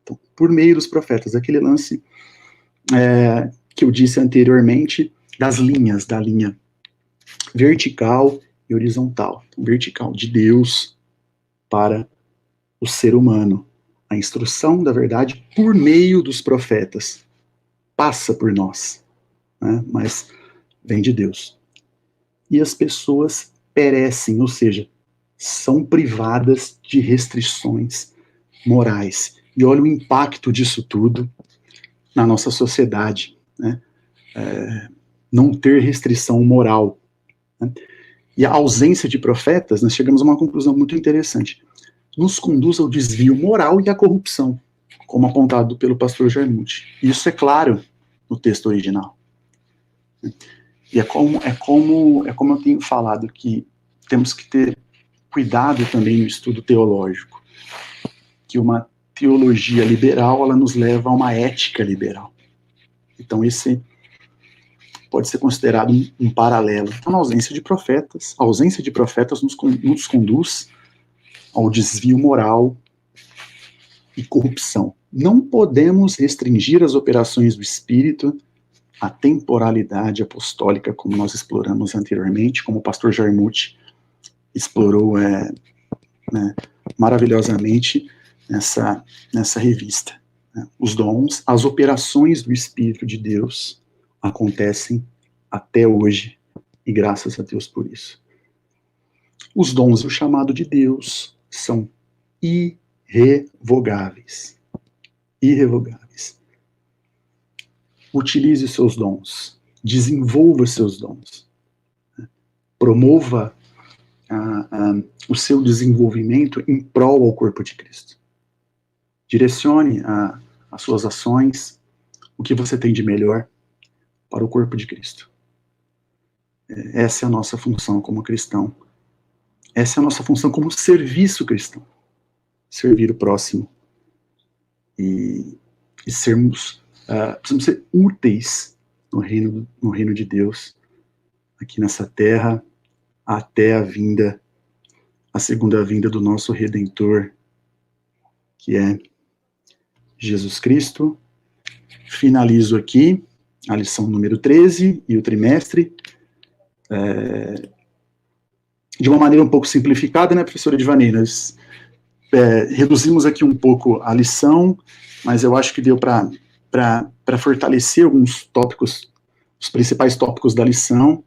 Então, por meio dos profetas, aquele lance que eu disse anteriormente, das linhas, da linha vertical e horizontal. Então, vertical, de Deus para o ser humano. A instrução da verdade por meio dos profetas passa por nós, né? Mas vem de Deus. E as pessoas perecem, ou seja, são privadas de restrições morais. E olha o impacto disso tudo na nossa sociedade, né? Não ter restrição moral, né? E a ausência de profetas, nós chegamos a uma conclusão muito interessante. Nos conduz ao desvio moral e à corrupção, como apontado pelo pastor Jarmuth. Isso é claro no texto original. E é como eu tenho falado, que temos que ter cuidado também no estudo teológico, que uma teologia liberal, ela nos leva a uma ética liberal. Então esse pode ser considerado um paralelo. Então, a ausência de profetas nos conduz ao desvio moral e corrupção. Não podemos restringir as operações do Espírito à temporalidade apostólica, como nós exploramos anteriormente, como o pastor Jarmuth explorou maravilhosamente nessa revista. Os dons, as operações do Espírito de Deus acontecem até hoje, e graças a Deus por isso. Os dons e o chamado de Deus são irrevogáveis. Irrevogáveis. Utilize os seus dons. Desenvolva os seus dons. Promova o seu desenvolvimento em prol ao corpo de Cristo. Direcione as suas ações, o que você tem de melhor para o corpo de Cristo. Essa é a nossa função como cristão. Essa é a nossa função como serviço cristão. Servir o próximo. E precisamos ser úteis no reino de Deus, aqui nessa terra, até a segunda vinda do nosso Redentor, que é Jesus Cristo. Finalizo aqui a lição número 13 e o trimestre, de uma maneira um pouco simplificada, né, professora Edvanei? Nós reduzimos aqui um pouco a lição, mas eu acho que deu para fortalecer alguns tópicos, os principais tópicos da lição,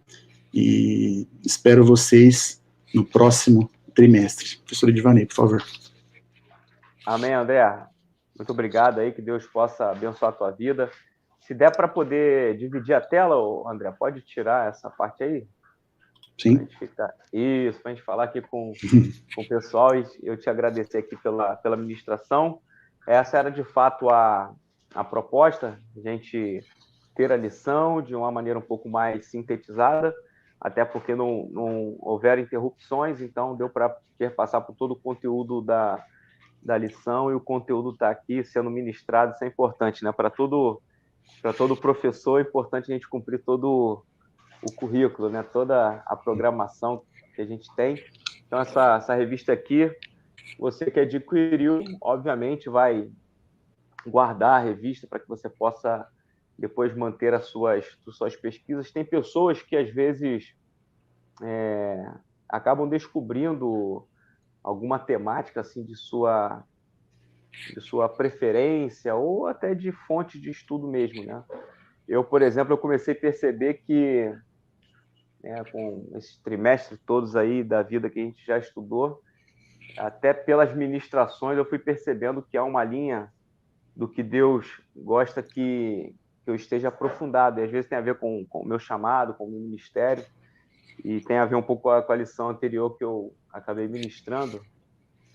e espero vocês no próximo trimestre. Professora Edvanei, por favor. Amém, André. Muito obrigado aí, que Deus possa abençoar a tua vida. Se der para poder dividir a tela, André, pode tirar essa parte aí? Sim. Para a gente falar aqui com o pessoal, e eu te agradecer aqui pela ministração. Essa era, de fato, a proposta, a gente ter a lição de uma maneira um pouco mais sintetizada, até porque não houveram interrupções, então deu para passar por todo o conteúdo da lição, e o conteúdo está aqui sendo ministrado. Isso é importante, né? Para todo professor, é importante a gente cumprir todo o currículo, né? Toda a programação que a gente tem. Então, essa revista aqui, você que adquiriu, obviamente, vai guardar a revista para que você possa depois manter as suas pesquisas. Tem pessoas que, às vezes, acabam descobrindo alguma temática assim de sua preferência, ou até de fonte de estudo mesmo, né? Eu, por exemplo, eu comecei a perceber que, com esses trimestres todos aí da vida que a gente já estudou, até pelas ministrações eu fui percebendo que há uma linha do que Deus gosta que eu esteja aprofundado, e às vezes tem a ver com o meu chamado, com o meu ministério, e tem a ver um pouco com a lição anterior que eu acabei ministrando.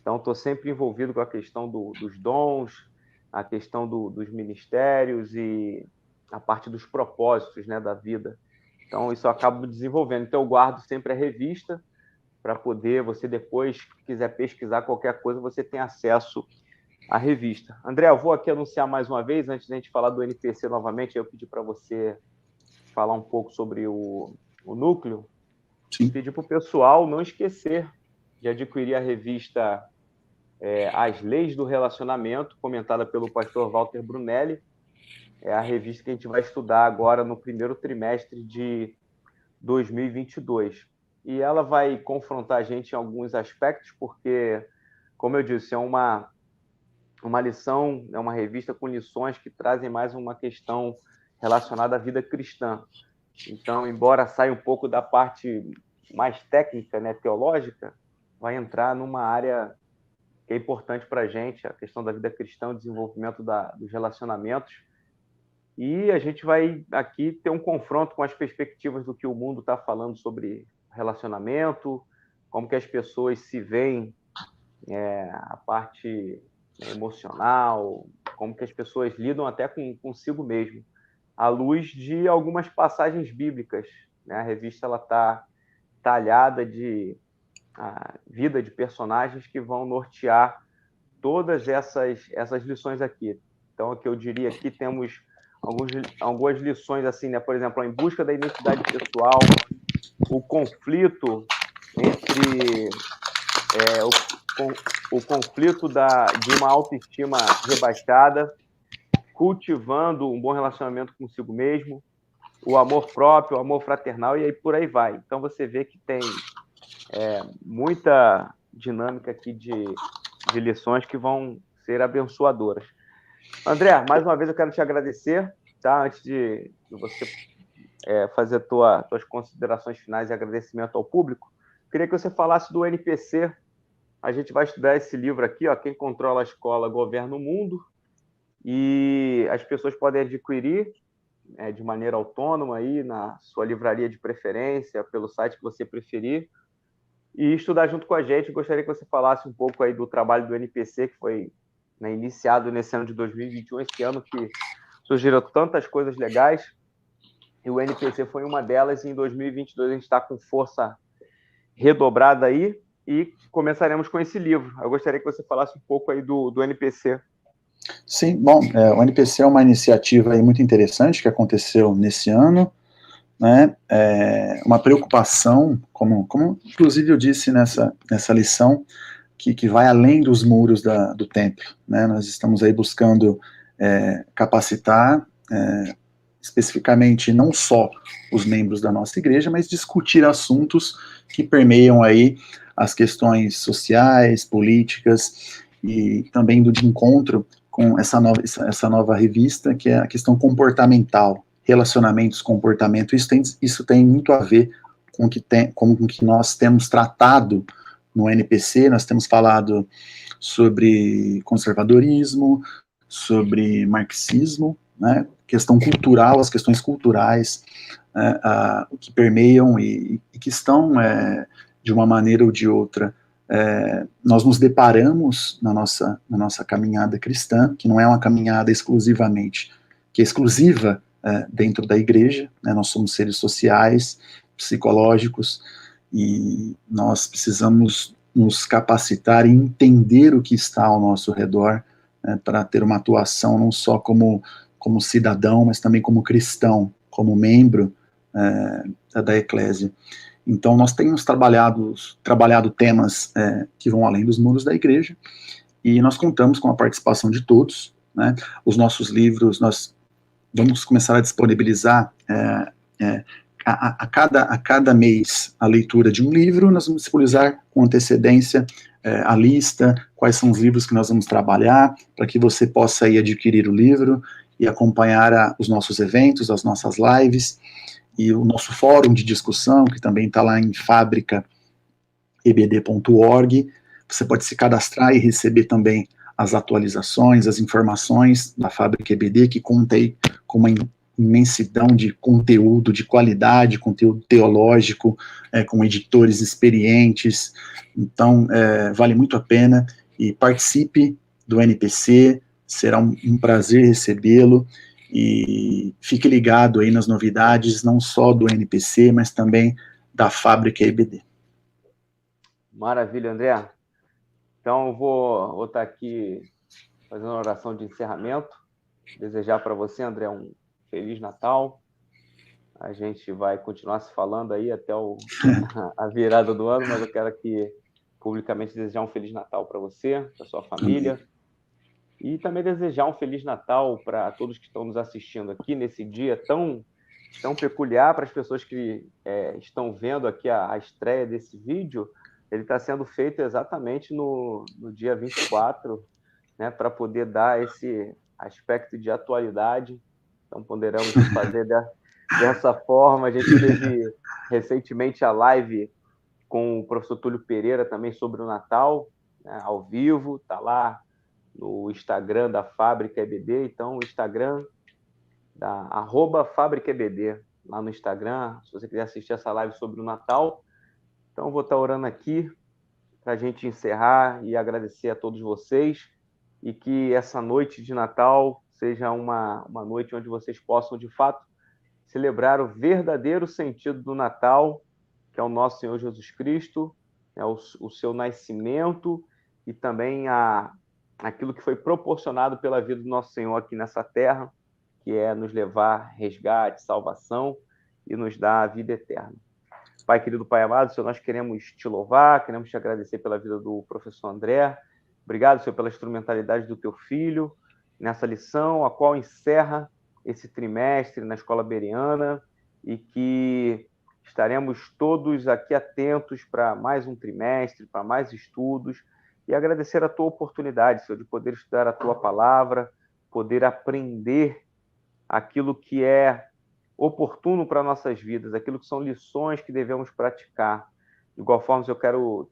Então, estou sempre envolvido com a questão dos dons, a questão dos ministérios e a parte dos propósitos, né, da vida. Então, isso eu acabo desenvolvendo. Então, eu guardo sempre a revista para poder, você depois, quiser pesquisar qualquer coisa, você tem acesso à revista. André, eu vou aqui anunciar mais uma vez, antes da gente falar do NPC novamente, eu pedi para você falar um pouco sobre o núcleo. Sim. Pedir para o pessoal não esquecer de adquirir a revista As Leis do Relacionamento, comentada pelo pastor Walter Brunelli. É a revista que a gente vai estudar agora no primeiro trimestre de 2022. E ela vai confrontar a gente em alguns aspectos, porque, como eu disse, é uma uma lição, é uma revista com lições que trazem mais uma questão relacionada à vida cristã. Então, embora saia um pouco da parte mais técnica, né, teológica, vai entrar numa área que é importante para a gente, a questão da vida cristã, o desenvolvimento dos relacionamentos. E a gente vai aqui ter um confronto com as perspectivas do que o mundo está falando sobre relacionamento, como que as pessoas se veem, a parte emocional, como que as pessoas lidam até consigo mesmo, à luz de algumas passagens bíblicas, né? A revista ela está talhada de a vida de personagens que vão nortear todas essas lições aqui. Então, o que eu diria aqui, temos algumas lições, assim, né? Por exemplo, em busca da identidade pessoal, o conflito entre o conflito de uma autoestima rebaixada, cultivando um bom relacionamento consigo mesmo, o amor próprio, o amor fraternal, e aí por aí vai. Então, você vê que tem muita dinâmica aqui de lições que vão ser abençoadoras. André, mais uma vez eu quero te agradecer, tá? Antes de você fazer tuas considerações finais e agradecimento ao público, queria que você falasse do NPC. A gente vai estudar esse livro aqui, ó, Quem Controla a Escola Governa o Mundo, e as pessoas podem adquirir de maneira autônoma aí na sua livraria de preferência, pelo site que você preferir, e estudar junto com a gente. Gostaria que você falasse um pouco aí do trabalho do NPC, que foi, né, iniciado nesse ano de 2021, esse ano que surgiram tantas coisas legais, e o NPC foi uma delas, e em 2022 a gente está com força redobrada aí, e começaremos com esse livro. Eu gostaria que você falasse um pouco aí do NPC. Sim, bom, o NPC é uma iniciativa aí muito interessante que aconteceu nesse ano, né, uma preocupação, como inclusive eu disse nessa lição, que vai além dos muros do templo, né, nós estamos aí buscando capacitar, especificamente não só os membros da nossa igreja, mas discutir assuntos que permeiam aí as questões sociais, políticas, e também de encontro com essa nova revista, que é a questão comportamental, relacionamentos, comportamento. Isso tem muito a ver com o que nós temos tratado no NPC. Nós temos falado sobre conservadorismo, sobre marxismo, né, questão cultural, as questões culturais que permeiam e que estão, de uma maneira ou de outra, nós nos deparamos na nossa caminhada cristã, que não é uma caminhada exclusivamente, que é exclusiva dentro da igreja, né, nós somos seres sociais, psicológicos, e nós precisamos nos capacitar e entender o que está ao nosso redor, para ter uma atuação não só como cidadão, mas também como cristão, como membro da eclésia. Então, nós temos trabalhado temas que vão além dos muros da igreja, e nós contamos com a participação de todos, né? Os nossos livros, nós vamos começar a disponibilizar a cada mês a leitura de um livro. Nós vamos disponibilizar com antecedência a lista, quais são os livros que nós vamos trabalhar, para que você possa aí adquirir o livro e acompanhar os nossos eventos, as nossas lives, e o nosso fórum de discussão, que também está lá em fabricaebd.org. Você pode se cadastrar e receber também as atualizações, as informações da Fábrica EBD, que conta aí com uma imensidão de conteúdo de qualidade, conteúdo teológico, com editores experientes. Então, vale muito a pena, e participe do NPC, será um prazer recebê-lo, e fique ligado aí nas novidades, não só do NPC, mas também da Fábrica EBD. Maravilha, André. Então, eu vou estar aqui fazendo uma oração de encerramento. Desejar para você, André, um Feliz Natal. A gente vai continuar se falando aí até a virada do ano, mas eu quero aqui publicamente desejar um Feliz Natal para você, para sua família. Amém. E também desejar um Feliz Natal para todos que estão nos assistindo aqui nesse dia tão peculiar, para as pessoas que estão vendo aqui a estreia desse vídeo. Ele está sendo feito exatamente no dia 24 né, para poder dar esse aspecto de atualidade. Então, ponderamos fazer dessa forma. A gente teve recentemente a live com o professor Túlio Pereira também sobre o Natal, né, ao vivo, está lá no Instagram da Fábrica EBD. Então, o Instagram da @FábricaEBD, lá no Instagram, se você quiser assistir essa live sobre o Natal. Então, eu vou estar orando aqui para a gente encerrar e agradecer a todos vocês, e que essa noite de Natal seja uma noite onde vocês possam, de fato, celebrar o verdadeiro sentido do Natal, que é o nosso Senhor Jesus Cristo, é o seu nascimento, e também aquilo que foi proporcionado pela vida do nosso Senhor aqui nessa terra, que é nos levar resgate, salvação e nos dar a vida eterna. Pai querido, Pai amado, Senhor, nós queremos te louvar, queremos te agradecer pela vida do professor André. Obrigado, Senhor, pela instrumentalidade do teu filho nessa lição, a qual encerra esse trimestre na Escola Bereana, e que estaremos todos aqui atentos para mais um trimestre, para mais estudos, e agradecer a tua oportunidade, Senhor, de poder estudar a tua palavra, poder aprender aquilo que é oportuno para nossas vidas, aquilo que são lições que devemos praticar. De igual forma, eu quero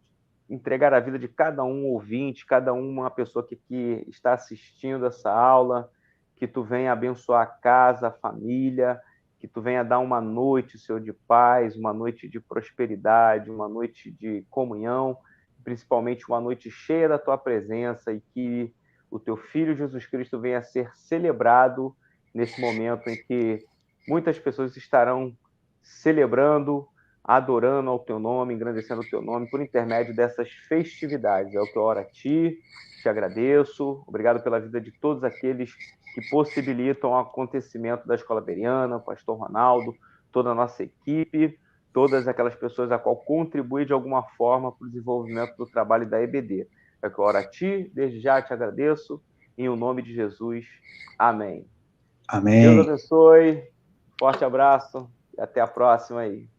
entregar a vida de cada um ouvinte, cada uma pessoa que está assistindo essa aula, que tu venha abençoar a casa, a família, que tu venha dar uma noite, Senhor, de paz, uma noite de prosperidade, uma noite de comunhão, principalmente uma noite cheia da tua presença, e que o teu Filho Jesus Cristo venha a ser celebrado nesse momento em que muitas pessoas estarão celebrando, adorando ao teu nome, engrandecendo o teu nome por intermédio dessas festividades. É o que eu oro a ti, te agradeço. Obrigado pela vida de todos aqueles que possibilitam o acontecimento da Escola Bereana, o pastor Ronaldo, toda a nossa equipe, todas aquelas pessoas a qual contribuem de alguma forma para o desenvolvimento do trabalho da EBD. É o que eu oro a ti, desde já te agradeço, em o nome de Jesus. Amém. Amém. Deus abençoe, forte abraço e até a próxima aí.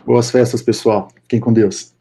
Boas festas, pessoal. Fiquem com Deus.